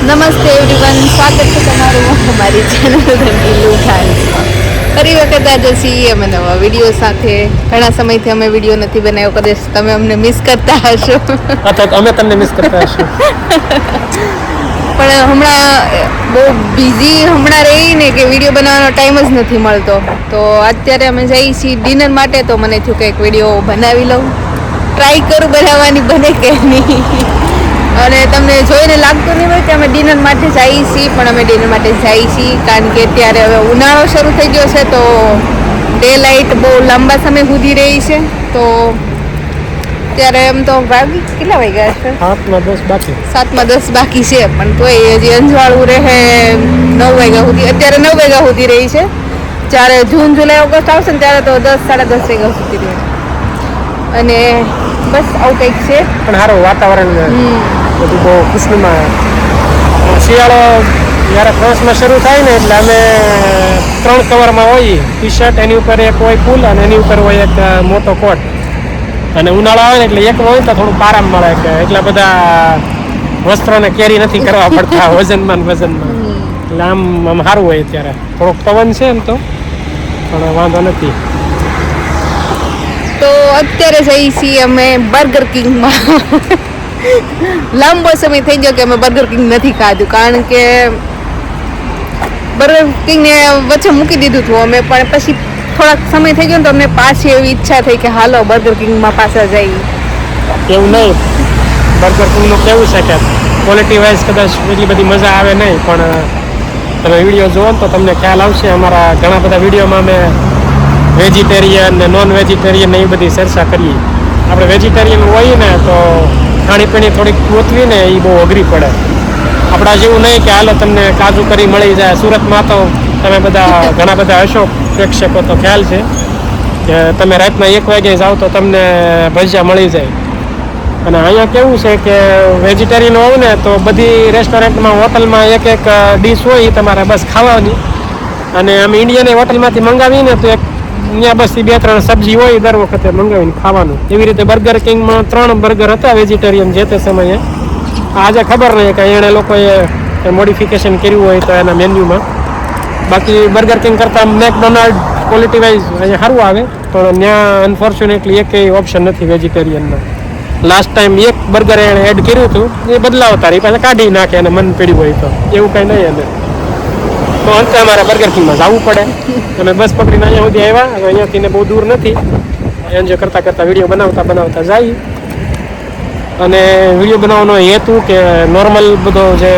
નમસ્તે એવરીવન, સ્વાગત છે તમારું અમારી ચેનલ રંગીલું ડાન્સમાં. ફરી વખત આજે છીએ અમે નવા વિડીયો સાથે. ઘણા સમયથી અમે વિડીયો નથી બનાવ્યો, કદાચ તમે અમને મિસ કરતા હશો અથવા અમે તમને મિસ કરતા હશું. પણ હમણાં બહુ બિઝી રહીને કે વિડીયો બનાવવાનો ટાઈમ જ નથી મળતો. તો અત્યારે અમે જઈએ છીએ ડિનર માટે. તો મને થયું કે એક વિડીયો બનાવી લઉં, ટ્રાય કરું બનાવવાની બને કે નહીં. અને તમને જોઈને લાગતું નહીં હોય કે અમે ડિનર માટે જઈએ છીએ, પણ અમે ડિનર માટે જઈએ છીએ કારણ કે અત્યારે હવે ઉનાળો શરૂ થઈ ગયો છે. તો ડે લાઇટ બહુ લાંબા સમય સુધી રહી છે. તો ત્યારે એમ તો કેટલા વાગ્યા છે? 7:10 બાકી. 7:10 બાકી છે, પણ તોય હજી અંજવાળું રહે 9 વાગ્યા સુધી. અત્યારે 9 વાગ્યા સુધી રહી છે. જ્યારે જૂન જુલાઈ ઓગસ્ટ આવશે ને ત્યારે તો 10 સાડા 10 વાગ્યા સુધી રહે. અને બસ આવું કંઈક છે. પણ સારું વાતાવરણ બધું બહુ ખુશનુમા. શિયાળો જ્યારે ફ્રાન્સમાં શરૂ થાય ને એટલે અમે 3 કવરમાં હોઈએ. ટી શર્ટ, એની ઉપર એક હોય ફૂલ અને એની ઉપર હોય એક મોટો કોટ. અને ઉનાળો આવે ને એટલે એક હોય તો થોડુંક આરામ મળે કે એટલા બધા વસ્ત્રોને કેરી નથી કરવા પડતા વજનમાં. એટલે આમ સારું હોય. અત્યારે થોડોક પવન છે એમ તો, પણ વાંધો નથી. તો અત્યારે જઈએ છીએ અમે બર્ગર કિંગમાં. લાંબો સમય થઈ ગયો કે અમે બર્ગર કિંગ નથી ખાધું, કારણ કે બર્ગર કિંગને વચ્ચે મૂકી દીધું હતું અમે. પણ પછી થોડાક સમય થઈ ગયો ને તો અમને પાછી એવી ઈચ્છા થઈ કે હાલો બર્ગર કિંગમાં પાછા જઈએ. એવું નહીં, બર્ગર કિંગનું કેવું છે કે ક્વોલિટી વાઇઝ કદાચ એટલી બધી મજા આવે નહીં, પણ તમે વિડીયો જુઓ ને તો તમને ખ્યાલ આવશે. અમારા ઘણા બધા વિડીયોમાં અમે વેજીટેરિયન ને નોન વેજીટેરિયન ને એ બધી ચર્ચા કરીએ. આપણે વેજીટેરિયન હોઈએ ને તો ખાણીપીણી થોડીક ગોતવી ને એ બહુ અઘરી પડે. આપણા જેવું નહીં કે હાલો તમને કાજુ કરી મળી જાય. સુરતમાં તો તમે ઘણા બધા હશો પ્રેક્ષકો, તો ખ્યાલ છે કે તમે રાતના 1 વાગે જાઓ તો તમને ભજીયા મળી જાય. અને અહીંયા કેવું છે કે વેજીટેરિયન હોવ ને તો બધી રેસ્ટોરન્ટમાં હોટલમાં એક ડીશ હોય એ તમારે બસ ખાવાની. અને અમે ઇન્ડિયન હોટલમાંથી મંગાવીને તો ત્યાં બસ 2-3 સબ્જી હોય દર વખતે મંગાવીને ખાવાનું. એવી રીતે બર્ગર કિંગમાં 3 બર્ગર હતા વેજીટેરિયન જે તે સમયે. આજે ખબર નહીં કે એણે લોકોએ મોડિફિકેશન કર્યું હોય તો એના મેન્યુમાં. બાકી બર્ગર કિંગ કરતાં મેકડોનાલ્ડ ક્વોલિટી વાઇઝ અહીંયા સારું આવે, પણ ત્યાં અનફોર્ચ્યુનેટલી એકેય ઓપ્શન નથી વેજીટેરિયનમાં. લાસ્ટ ટાઈમ એક બર્ગર એણે એડ કર્યું હતું, એ બદલાવતા રહી પાછા કાઢી નાખે અને મન પીડ્યું હોય તો એવું કાંઈ નહીં. એને તો અંતે અમારે બર્ગર કિંગમાં જવું પડે. અમે બસ પકડીને અહીંયા સુધી આવ્યા. હવે અહીંયાથી બહુ દૂર નથી. એન્જોય કરતાં વિડીયો બનાવતા જઈએ. અને વિડીયો બનાવવાનો હેતુ કે નોર્મલ બધો જે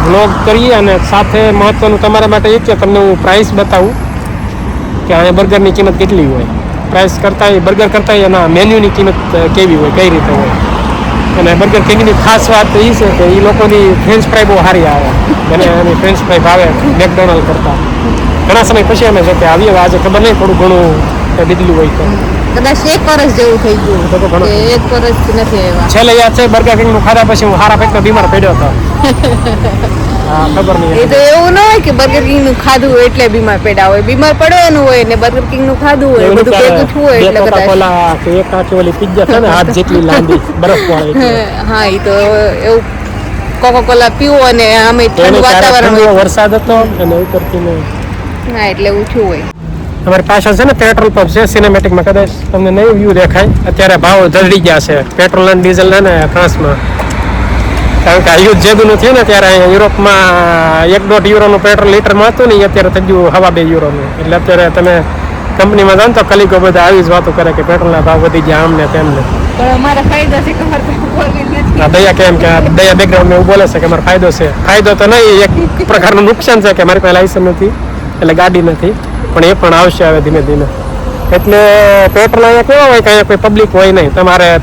વ્લોગ કરીએ, અને સાથે મહત્ત્વનું તમારા માટે એ કે તમને હું પ્રાઇસ બતાવું કે અહીંયા બર્ગરની કિંમત કેટલી હોય. પ્રાઇસ કરતાં બર્ગર કરતાં એના મેન્યુની કિંમત કેવી હોય, કઈ રીતે હોય. અને બર્ગર કિંગની ખાસ વાત એ છે કે એ લોકોની ફ્રેન્ચ ફ્રાય બહુ સારી આવે. અને એની ફ્રેન્ચ ફ્રાય ભાવે મેકડોનાલ્ડ કરતાં. ઘણા સમય પછી અમે જો કે આવીએ, આજે ખબર નહીં થોડું ઘણું બદલ્યું હોય તો કદાચ 1 વર્ષ જેવું થઈ ગયું. 1 વર્ષ નથી આવ્યા. છેલ્લે યાદ છે બર્ગર કિંગનું ખાધા પછી હું હારા પેટમાં બીમાર પડ્યો હતો. હા, ખબર નહીં. એ તો એવું ન હોય કે બર્ગર કિંગ નું ખાધું હોય એટલે બીમાર પડ્યા હોય. બીમાર પડવાનું હોય ને બર્ગર કિંગ નું ખાધું હોય, બધું ભેગું થયું હોય એટલે કદાચ. કોકા-કોલા કે એક આખી ઓલી પિઝા છે ને હાથ જેટલી લાંબી બરફ વાળી. હા, એ તો એવું કોકા-કોલા પીવો અને આમે ઠંડુ વાતાવરણ હોય. વરસાદ હતો અને ઉપરથી હા, એટલે એવું થયું હોય. અમારી પાછળ છે ને પેટ્રોલ પંપ છે સિનેમેટિકમાં. કદાચ તમને નહીં વ્યૂ દેખાય. અત્યારે ભાવ ધરડી ગયા છે પેટ્રોલ અને ડીઝલ ને ફ્રાન્સમાં. કારણ કે આ યુદ્ધ જેદુનું થયું ને ત્યારે અહીંયા યુરોપમાં 1-1.5 યુરોનું પેટ્રોલ લીટરમાં હતું ને, અત્યારે થઈ ગયું 2.5 યુરોનું. એટલે અત્યારે તમે કંપનીમાં જાઓ તો કલીગો બધા આવી જ વાતો કરે કે પેટ્રોલના ભાવ વધી ગયા આમને તેમને. પણ અમારા ફાયદા છે કે દયા કેમ કે દયા બેકગ્રાઉન્ડ એવું બોલે છે કે અમારો ફાયદો છે. ફાયદો તો નહીં, એક પ્રકારનું નુકસાન છે કે મારી પાસે લાયસન્સ નથી એટલે ગાડી નથી. પણ એ પણ આવશે હવે ધીમે ધીમે. એટલે પેટ્રોલ અહીંયા કેવા હોય કે અહીંયા કોઈ પબ્લિક હોય નહીં,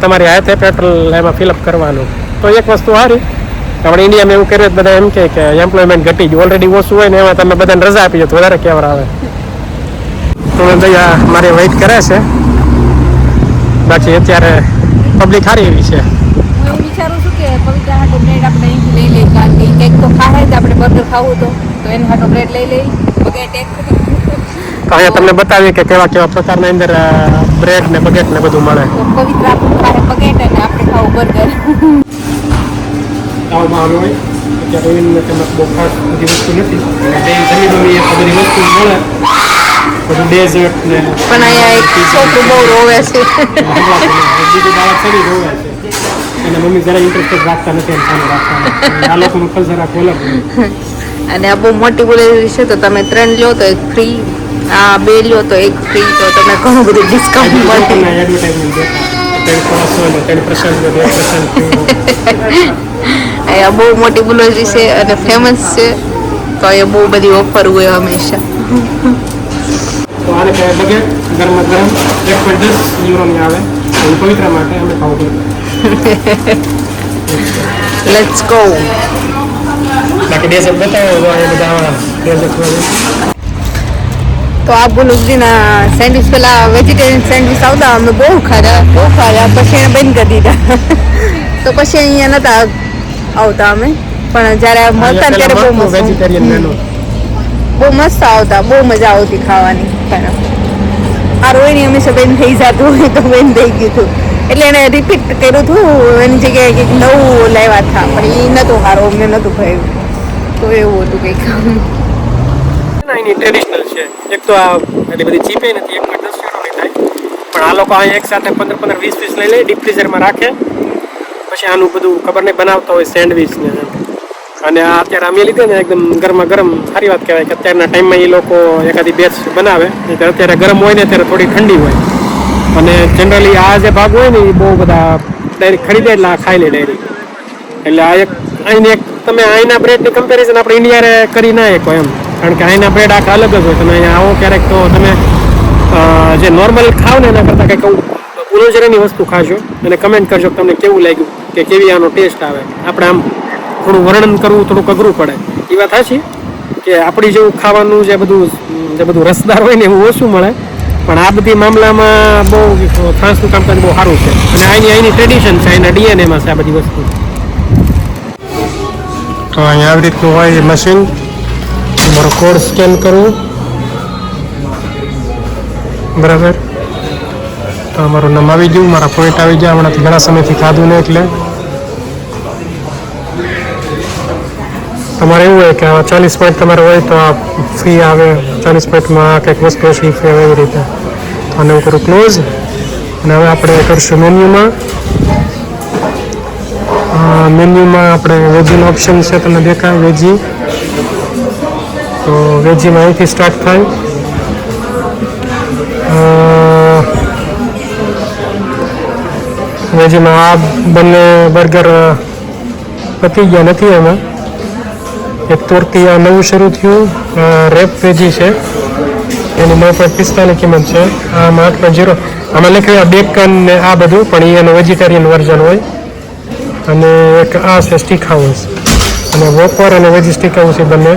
તમારી હાથે પેટ્રોલ એમાં ફિલઅપ કરવાનું. તો એક વસ્તુ સારી. આપણે ઇન્ડિયામાં એવું કરીએ બધા એમ કે એમ્પ્લોયમેન્ટ ઘટી ગયું, ઓલરેડી ઓછું હોય ને એમાં તમે બધાને રજા આપી દો તો વધારે કેવર આવે. તો દયા મારી વેઇટ કરે છે. બાકી અત્યારે પબ્લિક સારી એવી છે. હું એવું વિચારું છું કે પવિત્ર હાટો બ્રેડ આપણે અહીંથી લઈ લઈએ, કારણ કે કેક તો ખાય જ. આપણે બર્ગર ખાવું તો એને હાટો બ્રેડ લઈ લઈ બગેટ એક. તો અહીંયા તમને બતાવીએ કે કેવા પ્રકારના અંદર બ્રેડ ને બગેટ ને બધું મળે. પવિત્ર આપણું ખાય બગેટ અને આપણે ખાવું બર્ગર. આવું હોય અત્યારે રોહિણીને તેમાં બહુ ખાસ બધી વસ્તુ નથી એટલે જમી એ બધી વસ્તુ મળે બધું ડેઝર્ટ ને પણ અહીંયા એક છોકરું બહુ રોવે છે બીજું બાળક ચડી રોવે છે અને મમ્મી જરા ઇન્ટરેસ્ટેડ રાખતા નથી એમ સામે રાખતા આ લોકોનું કલ્ચર આખું અલગ હોય અને આ બહુ મોટી બોલેલી છે તો તમે 3 લો તો એક ફ્રી, આ 2 લો તો એક ફ્રી, તો તમે ઘણું બધું ડિસ્કાઉન્ટ મળે. એડવર્ટાઇઝમેન્ટ અહીંયા બહુ મોટી બોલેલી છે અને ફેમસ છે તો અહીંયા બહુ બધી ઓફર હોય હંમેશા. તો આને કહેવાય બગેટ, ગરમા ગરમ 1.10 યુરોની આવે અને પવિત્ર માટે અમે ખાવું પડે. Let's go. બાકી ડેઝર્ટ બતાવો તો અહીંયા બધા ડેઝર્ટ તો આ બુલુજીના સેન્ડવિચ પેલા વેજીટેરિયન સેન્ડવિચ આવતા અમે બહુ ખાધા પછી એને બંધ કરી દીધા તો પછી અહીંયા નતા આવતા અમે, પણ જ્યારે મળતા ત્યારે બહુ મસ્ત વેજીટેરિયન મેનુ બહુ મસ્ત આવતા, બહુ મજા આવતી ખાવાની. પણ આ રોહિણી હંમેશા બંધ થઈ જતું હોય તો બંધ થઈ ગયું હતું એટલે એને રિપીટ કર્યું હતું, એની જગ્યાએ કંઈક નવું લાવ્યા હતા પણ એ નહોતું સારું, અમને નહોતું ભાવ્યું તો એવું હતું કંઈક. એની ટ્રેડિશનલ છે. એક તો આ એટલી બધી ચીપે નથી, 1.10 યુરોની થાય, પણ આ લોકો અહીંયા એક સાથે 15-20 પીસ લઈ લે, ડીપ ફ્રીઝરમાં રાખે, પછી આનું બધું ખબર નહીં બનાવતા હોય સેન્ડવિચ ને. અને આ અત્યારે અમે લીધે ને એકદમ ગરમા ગરમ, સારી વાત કહેવાય કે અત્યારના ટાઈમમાં એ લોકો એકાદી બેચ બનાવે, અત્યારે ગરમ હોય ને ત્યારે થોડી ઠંડી હોય. અને જનરલી આ જે ભાગ હોય ને એ બહુ બધા ડાયરેક્ટ ખરીદે એટલે આ ખાઈ લે ડાયરેક્ટ. એટલે આ એક અહીંની એક તમે અહીંના બ્રેડની કમ્પેરિઝન આપણે ઇન્ડિયારે કરી ના શકો એમ, કારણ કે અહીંના બ્રેડ આખા અલગ જ હોય. તમે અહીંયા આવો ક્યારેક તો તમે જે નોર્મલ ખાવ ને એના કરતાં કંઈક ઉલોજરેની વસ્તુ ખાશો અને કમેન્ટ કરજો કે તમને કેવું લાગ્યું, કે કેવી આનો ટેસ્ટ આવે. આપણે આમ થોડું વર્ણન કરવું થોડુંક અઘરું પડે. એ વાત સાચી કે આપણી જેવું ખાવાનું જે બધું રસદાર હોય ને એવું ઓછું મળે, પણ આ બધી મામલામાં બહુ ફ્રાન્સનું કામકાજ બહુ સારું છે અને અહીંની ટ્રેડિશન છે, અહીંના ડીએનએમાં છે આ બધી વસ્તુ. તો અહીંયા આવી રીતનું હોય મશીન, મારો કોડ સ્કેન કરવું બરાબર, તો મારું નામ આવી ગયું, મારા પોઈન્ટ આવી ગયા. હમણાંથી ઘણા સમયથી ખાધું ને એટલે તમારે એવું હોય કે 40 પોઈન્ટ તમારે હોય તો આ ફ્રી આવે, 40 પોઈન્ટમાં કંઈક વસ્તુ ફ્રી આવે એવી રીતે. તો આને હું કરું ક્લોઝ અને હવે આપણે કરશું મેન્યુમાં. મેન્યુમાં આપણે વેજીનો ઓપ્શન છે, તમને દેખાય વેજી. તો વેજીમાં અહીંથી સ્ટાર્ટ થાય. વેજીમાં આ બંને બર્ગર પતી ગયા નથી, એમાં એક તોરતી આ નવું શરૂ થયું રેપ વેજી છે, એની 9.45 કિંમત છે. આમાં 8.0 આમાં લખ્યું બેકન ને આ બધું, પણ એનું વેજીટેરિયન વર્ઝન હોય. અને એક આ છે સ્ટીક હાઉસ, અને વોપર અને વેજી સ્ટીક હાઉસ એ બંને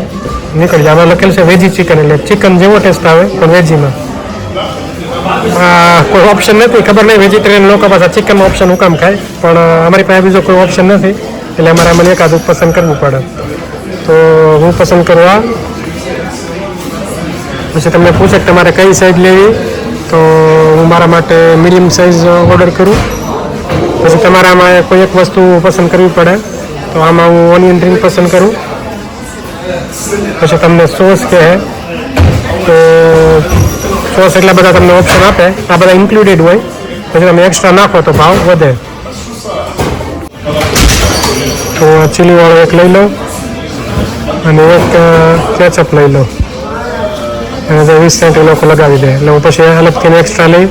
નીકળી જાય. આમાં લખેલું છે વેજી ચિકન, એટલે ચિકન જેવો ટેસ્ટ આવે પણ વેજીમાં. કોઈ ઓપ્શન નથી, ખબર નહીં વેજીટેરિયન લોકો પાસે ચિકનનો ઓપ્શન હું કામ ખાય, પણ અમારી પાસે બીજો કોઈ ઓપ્શન નથી એટલે અમારે મને એકાદું પસંદ કરવું પડે. તો હું પસંદ કરું આ. પછી તમને પૂછે કે તમારે કઈ સાઈઝ લેવી, તો હું મારા માટે મીડિયમ સાઈઝ ઓર્ડર કરું. પછી તમારે આમાં કોઈ એક વસ્તુ પસંદ કરવી પડે, તો આમાં હું ઓનિયન રિંગ પસંદ કરું. પછી તમને સોસ કહે તો સોસ એટલા બધા તમને ઓપ્શન આપે, આ બધા ઇન્ક્લુડેડ હોય. પછી તમે એક્સ્ટ્રા નાખો તો ભાવ વધે. તો ચીલીવાળો એક લઈ લો અને એક કેચઅપ લઈ લો, અને 20 સેન્ટ એ લોકો લગાવી દે. એટલે હું પછી અલગથી એક્સ્ટ્રા લઈ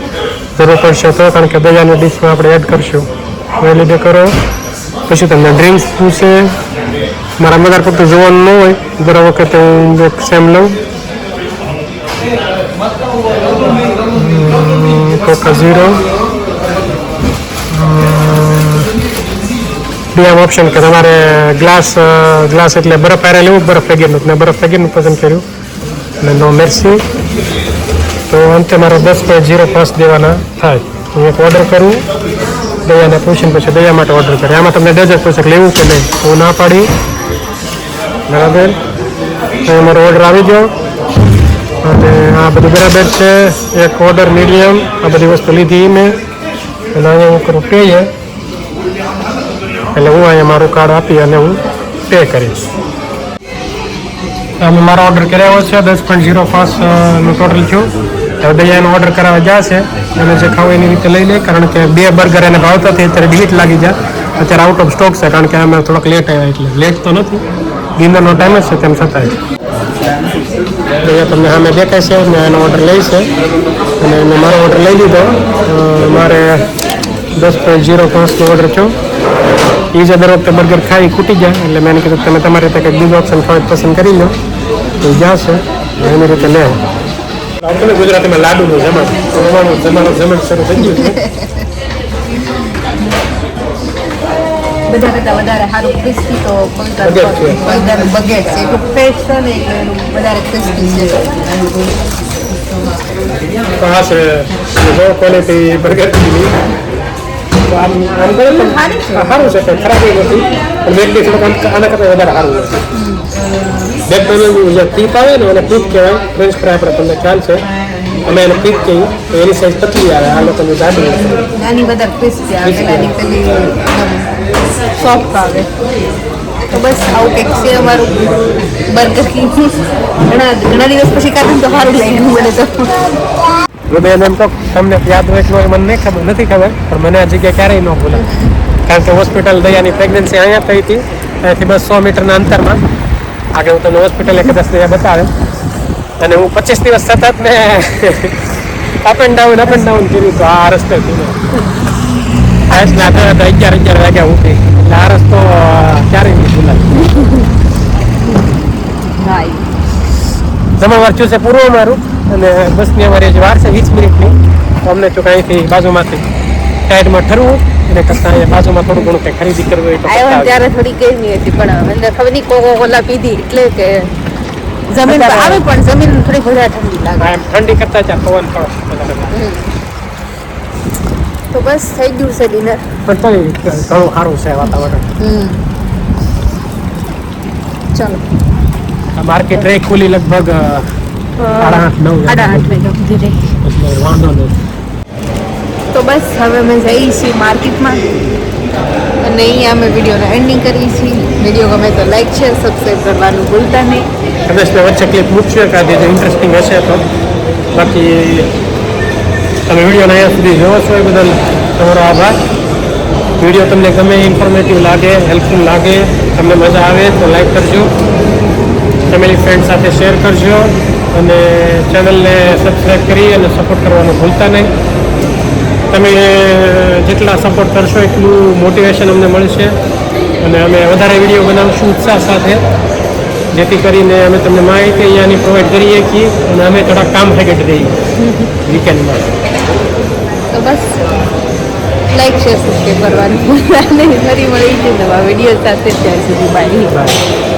જરૂર પડશે તો, કારણ કે દયાની ડીશમાં આપણે એડ કરશું. એ લીધે કરો. પછી તમને ડ્રિંક્સ પૂછે, મારા મદાર પૂરતું જોવાનું ન હોય, દર વખતે હું એક સેમ લઉં. કોકા ઝીરો બીજા ઓપ્શન કે તમારે ગ્લાસ એટલે બરફ હારે લેવું, બરફ પેકેટનું. મેં બરફ પેકેટનું પસંદ કર્યું અને નો મેર્સી. તો અંતે મારે 10.05 દેવાના થાય. હું એક ઓર્ડર કરું, દયાને પૂછીને પછી દયા માટે ઓર્ડર કરે. આમાં તમને ડઝન પૂછે લેવું કે નહીં, હું ના પાડી બરાબર. તો મારો ઓર્ડર આવી ગયો અને આ બધું બરાબર છે. એક ઓર્ડર મીડિયમ, આ બધી વસ્તુ લીધી મેં. અને અહીંયા હું કરું પે, એટલે હું અહીંયા મારું કાર્ડ આપી અને હું પે કરીશ. અમે મારો ઓર્ડર કરાવ્યો છે 10.05 નું ટોટલ થયું. હવે દયાનો ઓર્ડર કરાવવા જશે અને જે ખાવું એની રીતે લઈ લે, કારણ કે 2 બર્ગર એને ભાવતા હતી, અત્યારે ડિલીટ લાગી જાય, અત્યારે આઉટ ઓફ સ્ટોક છે, કારણ કે અમે થોડોક લેટ આવ્યા, એટલે લેટ તો નથી, ડિનરનો ટાઈમ જ છે તેમ છતાંય. તમને સામે દેખાય છે મેં એનો ઓર્ડર લઈ છે અને મેં મારો ઓર્ડર લઈ લીધો. મારે 10.05 નો ઓર્ડર થયો. એ જે દર વખતે બર્ગર ખાઈ ખૂટી જાય, એટલે મેં એને કીધું તમે તમારી રીતે કંઈક બીજો ઓપ્શન ખાવા પસંદ કરી લો, તો જશે એની રીતે લે. આપણે ગુજરાતીમાં લાડુનું જમણ શરૂ થઈ ગયું છે. બધા કરતા વધારે સારું ક્રિસ્પી તો પંદર બગેટ છે, એટલું ફ્રેશ છે ને એટલે એનું વધારે ક્રિસ્પી છે. તો આ છે જો ક્વોલિટી બર્ગરની. આમ કરે પણ સારું છે, કંઈ ખરાબ નથી, પણ મેકડી થોડુંક આના કરતાં વધારે સારું છે. બેક બનેલું જે પીપ આવે ને એને પીપ કહેવાય. ફ્રેન્ચ ફ્રાય આપણે તમને ખ્યાલ છે, અમે એને પીપ કહીએ, તો એની સાઈઝ પતલી આવે, આ લોકોની જાડી નાની બધા ક્રિસ્પી આવે, નાની પેલી સોફ્ટ આવે. તો બસ આવું કંઈક છે અમારું બર્ગર કિંગ. ઘણા દિવસ પછી કાઢું તો સારું લાગે મને તો. બેન એમ તો તમને યાદ હોય કે મને નહીં ખબર નથી ખબર, પણ મને આ જગ્યા ક્યારેય ન ભૂલે, કારણ કે હોસ્પિટલ દયાની પ્રેગ્નન્સી અહીંયા થઈ હતી, અહીંયાથી બસ 100 મીટરના અંતરમાં. આગળ હું તમને હોસ્પિટલ કદાચ દયા બતાવે. અને હું 25 દિવસ સતત મેં અપ એન્ડ ડાઉન કર્યું તો આ રસ્તેથી એટલે આપણે 11 વાગ્યા ઉઠી, એટલે આ રસ્તો ક્યારેય નહીં ભૂલાય. જમણવાર થયું છે પૂરું અમારું, અને બસની અમારી જે વાર છે 20 મિનિટની, તો અમને તો અહીંથી બાજુમાંથી સાઈડમાં ઠરવું અને કરતાં અહીંયા બાજુમાં થોડું ઘણું કંઈ ખરીદી કરવી હોય તો આવ્યા ત્યારે થોડી ગરમી હતી, પણ અંદર ખબર નહીં કોકોકોલા પીધી એટલે કે જમીન આવે, પણ જમીન થોડી વધારે ઠંડી લાગે. એમ ઠંડી કરતા ત્યાં પવન પડે. તો બસ થઈ ગયું છે ડિનર, પણ તોય ઘણું સારું છે વાતાવરણ. ચાલો માર્કેટ રે ખુલી લગભગ 8:30-9 વાગ્યા સુધી રહી. એટલે વાંધો નહીં. તો બસ હવે અમે જઈએ છીએ માર્કેટમાં અને અહીંયા અમે વિડીયોનો એન્ડિંગ કરીએ છીએ. વિડીયો ગમે તો લાઈક છે, સબસ્ક્રાઈબ કરવાનું ભૂલતા નહીં. કદાચ મેં વચ્ચે ક્લિપ મૂકશું એકાદી જે ઇન્ટરેસ્ટિંગ હશે તો. બાકી તમે વિડીયોને અહીંયા સુધી જોવો છો એ બદલ તમારો આભાર. વિડીયો તમને ગમે, ઇન્ફોર્મેટિવ લાગે, હેલ્પફુલ લાગે, તમને મજા આવે તો લાઈક કરજો, ફેમિલી ફ્રેન્ડ સાથે શેર કરજો અને ચેનલને સબસ્ક્રાઈબ કરી અને સપોર્ટ કરવાનું ભૂલતા નહીં. તમે જેટલા સપોર્ટ કરશો એટલું મોટિવેશન અમને મળશે અને અમે વધારે વિડીયો બનાવશું ઉત્સાહ સાથે, જેથી કરીને અમે તમને માહિતી અહીંયાની પ્રોવાઈડ કરીએ છીએ અને અમે થોડા કામ ફેગટ રહીએ વીકેન્ડમાં. તો બસ લાઈક શેર સબસ્ક્રાઈબ કરવાનું ભૂલતા નહીં. ફરી મળીશું નવા વિડીયો સાથે. ત્યાં સુધી બાય.